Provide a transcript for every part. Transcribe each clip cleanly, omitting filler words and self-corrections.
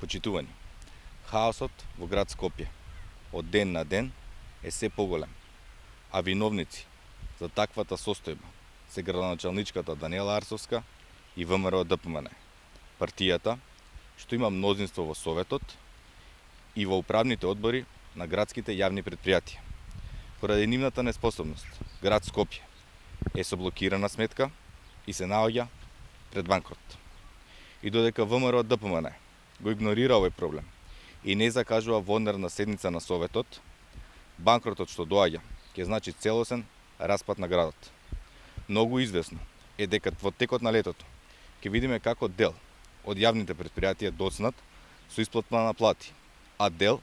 Почитувани, хаосот во град Скопје од ден на ден е се поголем, а виновници за таквата состојба се градоначалничката Даниела Арсовска и ВМРО ДПМН, партијата што има мнозинство во Советот и во управните одбори на градските јавни предпријатија. Поради нивната неспособност, град Скопје е со блокирана сметка и се наоѓа пред банкрот. И додека ВМРО ДПМН го игнорира овој проблем и не закажува вонерна седница на Советот, банкротот што доаѓа ќе значи целосен распад на градот. Многу известно е дека во текот на летото ќе видиме како дел од јавните предпријатија доцнат со исплата на плати, а дел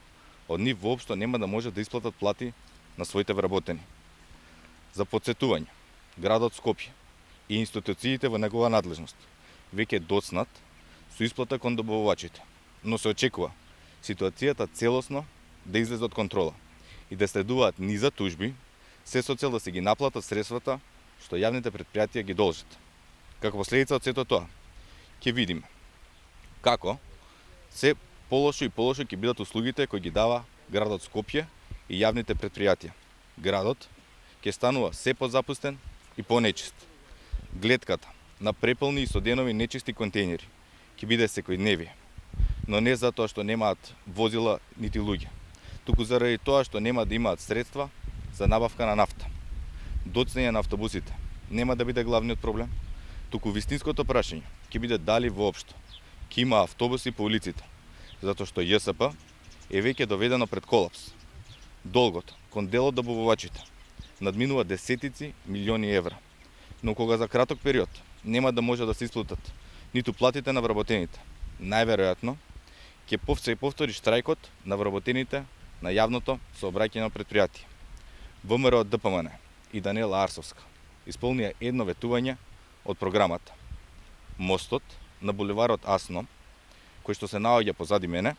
од нив воопшто нема да може да исплатат плати на своите вработени. За потсетување, градот Скопје и институциите во негова надлежност веќе доцнат со исплата кон добавувачите, но се очекува ситуацијата целосно да излезе од контрола и да следуваат низа тужби, се со цел да се ги наплатат средствата што јавните предпријатија ги должат. Како последица од сето тоа, ќе видиме како се полошо и полошо ќе бидат услугите кои ги дава градот Скопје и јавните предпријатија. Градот ќе станува се позапустен и понечист. Глетката на преполни и стоденови нечисти контејнери ќе биде секојдневие, но не затоа што немаат возила нити луѓе, туку заради тоа што нема да имаат средства за набавка на нафта. Доцнење на автобусите нема да биде главниот проблем, туку вистинското прашање ќе биде дали воопшто ќе има автобуси по улиците, затоа што ЈСП е веќе доведено пред колапс. Долгот кон дел од добавувачите надминува десетици милиони евра, но кога за краток период нема да може да се исплатат ниту платите на вработените, најверојатно ќе се повтори штрајкот на вработените на јавното сообраќајно предпријатие. ВМРО ДПМН и Даниела Арсовска исполнија едно ветување од програмата. Мостот на булеварот Асно, кој што се наоѓа позади мене,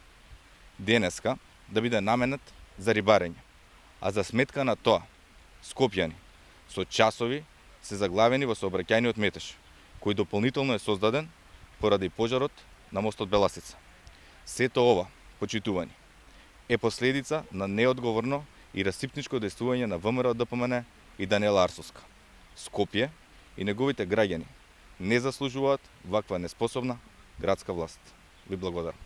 денеска да биде наменет за рибарење, а за сметка на тоа, скопјани со часови се заглавени во сообраќајниот метеж, кој дополнително е создаден поради пожарот на мостот Беласица. Сето ова, почитувани, е последица на неодговорно и расипничко действување на ВМРО ДПМН и Даниела Арсовска. Скопје и неговите граѓани не заслужуваат ваква неспособна градска власт. Ви благодарам.